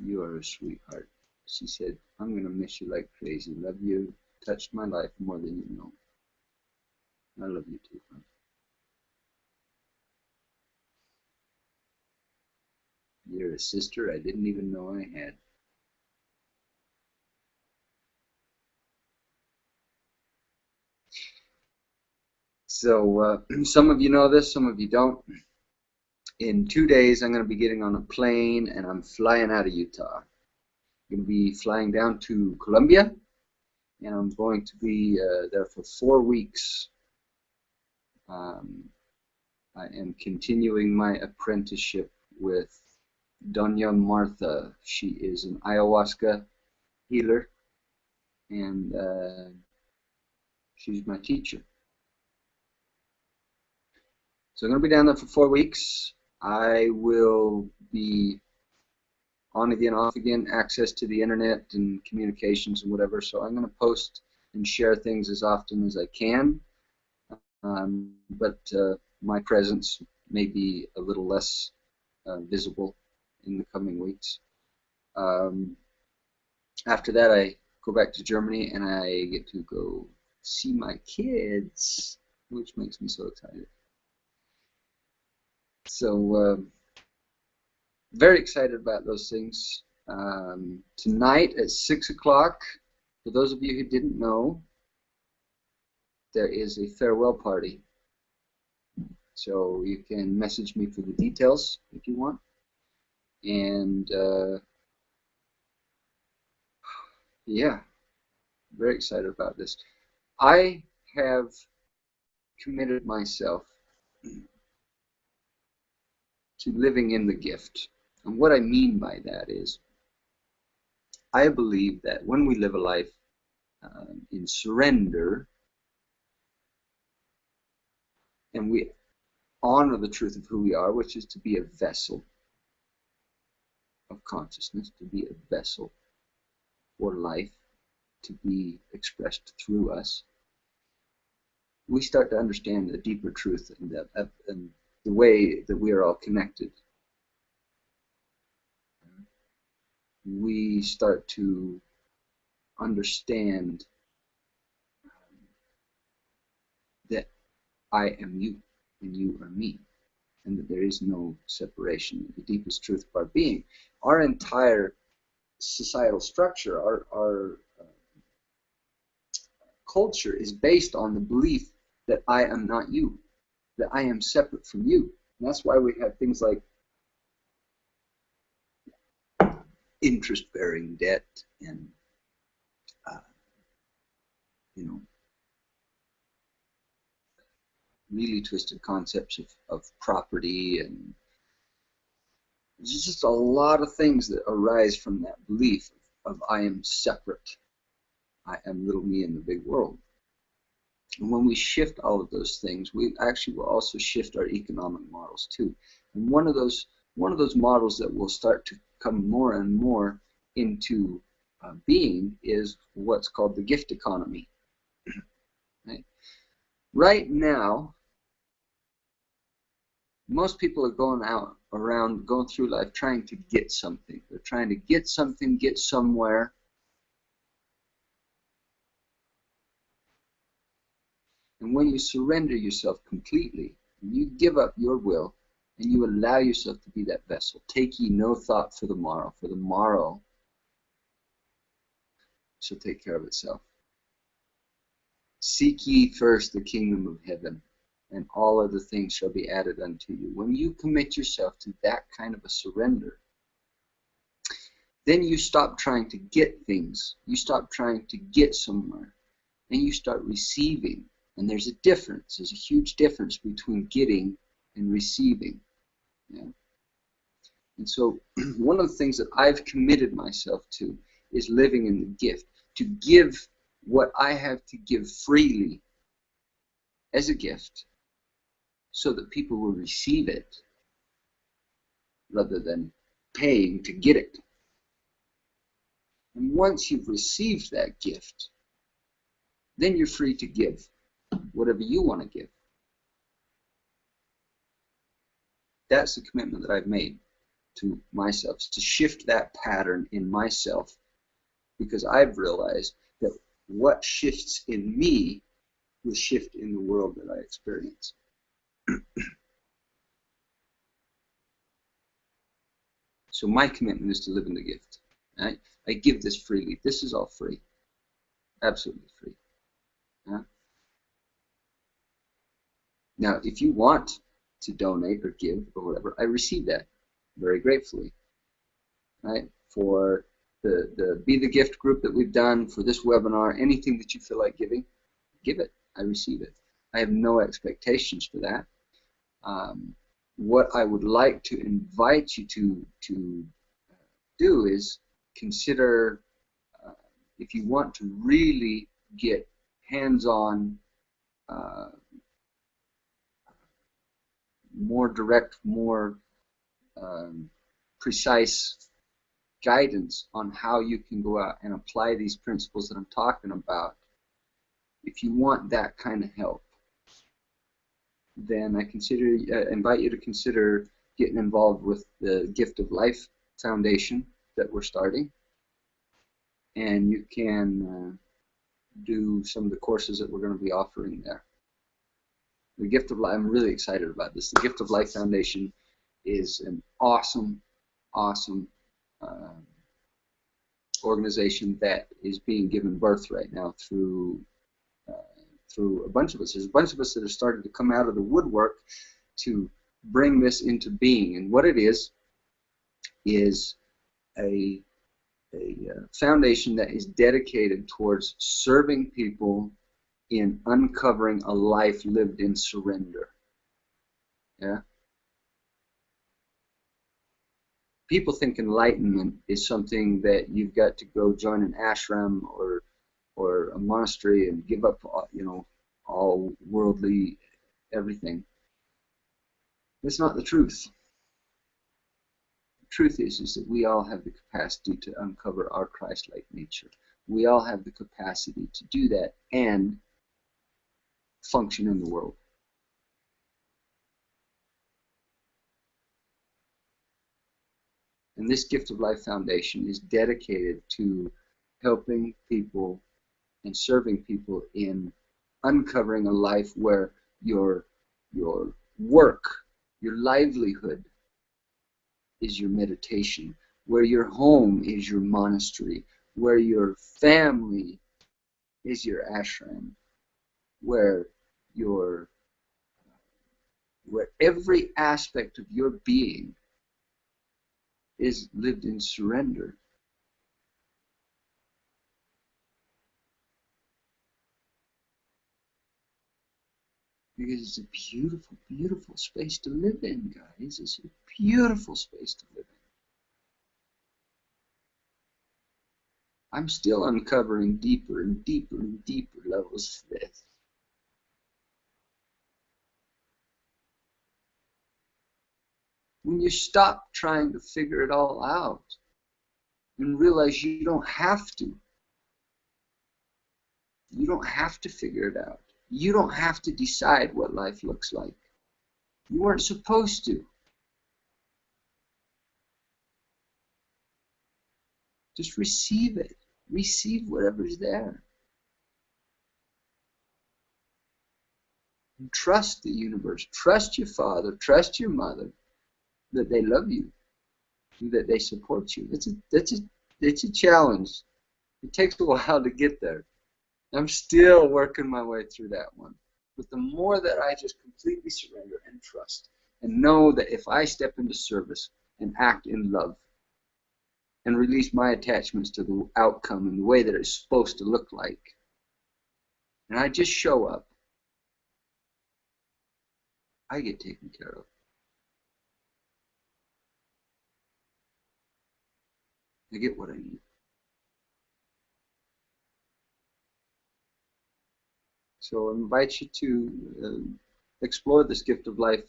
you are a sweetheart. She said, I'm going to miss you like crazy. Love you. Touched my life more than you know. I love you too, hon. You're a sister I didn't even know I had. So some of you know this, some of you don't. In 2 days, I'm going to be getting on a plane and I'm flying out of Utah. I'm going to be flying down to Colombia and I'm going to be there for 4 weeks. I am continuing my apprenticeship with Doña Martha. She is an ayahuasca healer and she's my teacher. So I'm going to be down there for 4 weeks. I will be on again, off again, access to the internet and communications and whatever. So I'm going to post and share things as often as I can. But my presence may be a little less visible in the coming weeks. After that, I go back to Germany and I get to go see my kids, which makes me so excited. So very excited about those things. Tonight at 6 o'clock, for those of you who didn't know, there is a farewell party. So you can message me for the details if you want. And yeah, very excited about this. I have committed myself to living in the gift. And what I mean by that is, I believe that when we live a life in surrender, and we honor the truth of who we are, which is to be a vessel of consciousness, to be a vessel for life, to be expressed through us, we start to understand the deeper truth and the way that we are all connected. We start to understand that I am you and you are me, and that there is no separation, the deepest truth of our being. Our entire societal structure, our culture is based on the belief that I am not you, that I am separate from you. And that's why we have things like interest-bearing debt and, you know, really twisted concepts of property, and there's just a lot of things that arise from that belief of I am separate. I am little me in the big world. And when we shift all of those things, we actually will also shift our economic models too. And one of those models that will start to come more and more into being is what's called the gift economy. Right now, most people are going through life trying to get something. They're trying to get something, get somewhere. And when you surrender yourself completely, you give up your will, and you allow yourself to be that vessel. Take ye no thought for the morrow shall take care of itself. Seek ye first the kingdom of heaven, and all other things shall be added unto you. When you commit yourself to that kind of a surrender, then you stop trying to get things. You stop trying to get somewhere, and you start receiving. And there's a difference. There's a huge difference between getting and receiving. Yeah? And so one of the things that I've committed myself to is living in the gift, to give what I have to give freely as a gift so that people will receive it rather than paying to get it. And once you've received that gift, then you're free to give whatever you want to give. That's the commitment that I've made to myself, to shift that pattern in myself, because I've realized that what shifts in me will shift in the world that I experience. So my commitment is to live in the gift. Right? I give this freely. This is all free. Absolutely free. Yeah? Now, if you want to donate or give or whatever, I receive that very gratefully. Right? For the Be the Gift group that we've done, for this webinar, anything that you feel like giving, give it. I receive it. I have no expectations for that. What I would like to invite you to do is consider, if you want to really get hands-on, more direct, more precise guidance on how you can go out and apply these principles that I'm talking about. If you want that kind of help, then I invite you to consider getting involved with the Gift of Life Foundation that we're starting. And you can do some of the courses that we're going to be offering there. The Gift of Life, I'm really excited about this. The Gift of Life Foundation is an awesome, awesome organization that is being given birth right now through a bunch of us. There's a bunch of us that have started to come out of the woodwork to bring this into being. And what it is a foundation that is dedicated towards serving people in uncovering a life lived in surrender. Yeah. People think enlightenment is something that you've got to go join an ashram or a monastery and give up, all worldly everything. That's not the truth. The truth is that we all have the capacity to uncover our Christ-like nature. We all have the capacity to do that and function in the world. And this Gift of Life Foundation is dedicated to helping people and serving people in uncovering a life where your work, your livelihood is your meditation, where your home is your monastery, where your family is your ashram, where every aspect of your being is lived in surrender. Because it's a beautiful, beautiful space to live in, guys. It's a beautiful space to live in. I'm still uncovering deeper and deeper and deeper levels of this. When you stop trying to figure it all out and realize you don't have to. You don't have to figure it out. You don't have to decide what life looks like. You weren't supposed to. Just receive it. Receive whatever's there. And trust the universe. Trust your father. Trust your mother. That they love you. That they support you. It's a challenge. It takes a while to get there. I'm still working my way through that one. But the more that I just completely surrender and trust and know that if I step into service and act in love and release my attachments to the outcome and the way that it's supposed to look like, and I just show up I get taken care of. I get what I need. So I invite you to explore this Gift of Life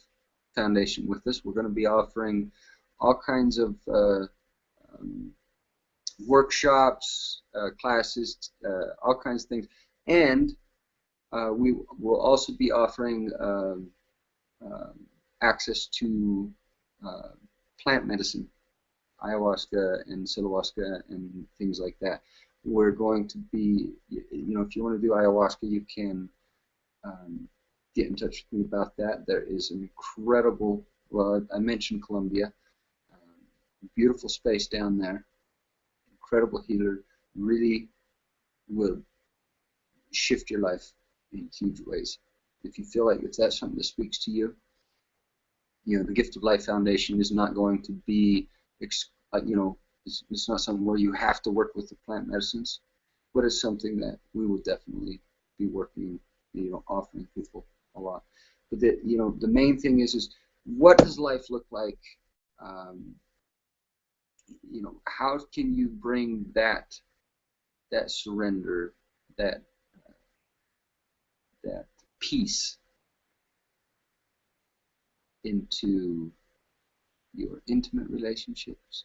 Foundation with us. We're going to be offering all kinds of um, workshops, classes, all kinds of things. And we will also be offering access to plant medicine, ayahuasca and silvahuasca and things like that. We're going to be, if you want to do ayahuasca, you can get in touch with me about that. There is an incredible, well, I mentioned Colombia, beautiful space down there, incredible healer, really will shift your life in huge ways. If you feel like if that's something that speaks to you, the Gift of Life Foundation is not going to be, it's not something where you have to work with the plant medicines, but it's something that we will definitely be working, offering people a lot. But the main thing is what does life look like? How can you bring that surrender, that peace into your intimate relationships,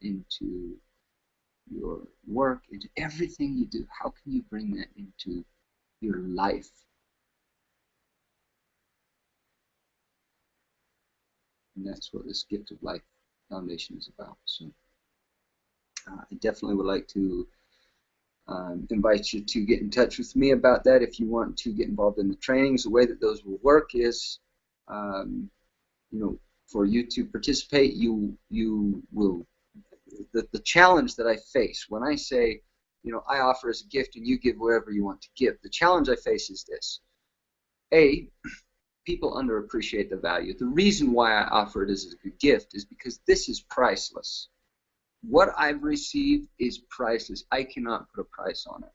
into your work, into everything you do? How can you bring that into your life? And that's what this Gift of Life Foundation is about. So I definitely would like to invite you to get in touch with me about that if you want to get involved in the trainings. The way that those will work is, for you to participate, you will, the challenge that I face when I say, I offer as a gift and you give wherever you want to give, the challenge I face is this. A, people underappreciate the value. The reason why I offer it as a gift is because this is priceless. What I've received is priceless. I cannot put a price on it.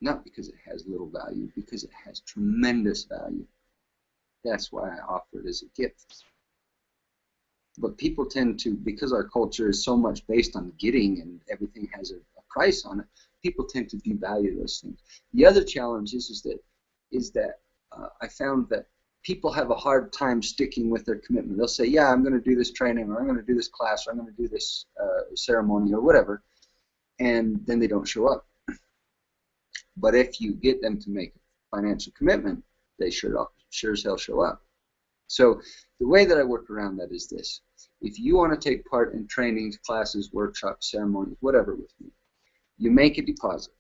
Not because it has little value, because it has tremendous value. That's why I offer it as a gift. But people tend to, because our culture is so much based on getting and everything has a price on it, people tend to devalue those things. The other challenge is that I found that people have a hard time sticking with their commitment. They'll say, yeah, I'm going to do this training, or I'm going to do this class, or I'm going to do this ceremony, or whatever, and then they don't show up. But if you get them to make a financial commitment, they sure as hell show up. So the way that I work around that is this. If you want to take part in trainings, classes, workshops, ceremonies, whatever with me, you make a deposit.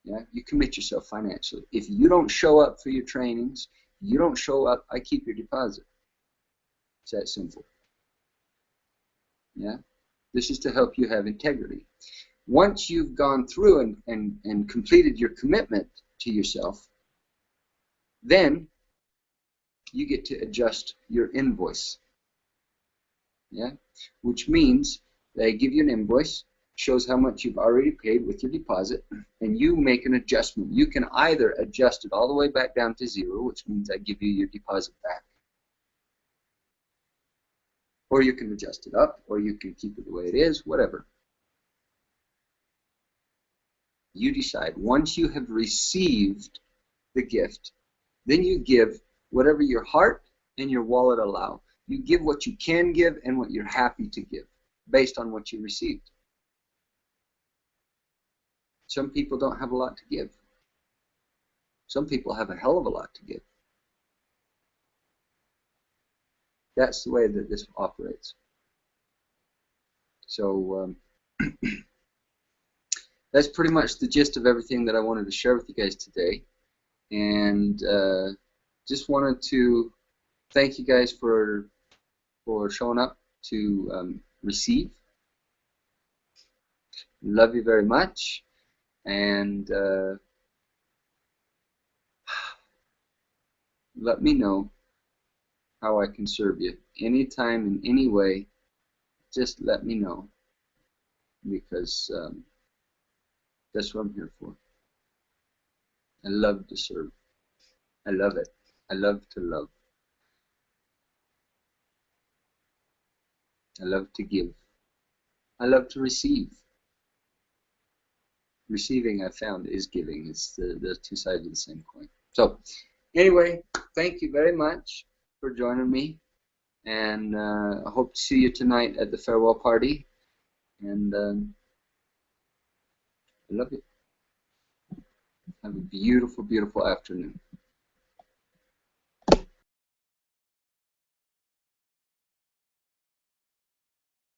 Yeah, you commit yourself financially. If you don't show up for your trainings, you don't show up, I keep your deposit. It's that simple. Yeah, this is to help you have integrity. Once you've gone through and completed your commitment to yourself, then you get to adjust your invoice. Yeah, which means they give you an invoice, shows how much you've already paid with your deposit, and you make an adjustment. You can either adjust it all the way back down to zero, which means I give you your deposit back, or you can adjust it up, or you can keep it the way it is, whatever. You decide. Once you have received the gift, then you give whatever your heart and your wallet allow. You give what you can give and what you're happy to give based on what you received. Some people don't have a lot to give. Some people have a hell of a lot to give. That's the way that this operates. So that's pretty much the gist of everything that I wanted to share with you guys today. And just wanted to thank you guys for showing up to receive. Love you very much. And let me know how I can serve you. Anytime, in any way, just let me know. Because that's what I'm here for. I love to serve. I love it. I love to love. I love to give. I love to receive. Receiving, I found, is giving. It's the two sides of the same coin. So, anyway, thank you very much for joining me, and I hope to see you tonight at the farewell party. And I love you. Have a beautiful, beautiful afternoon.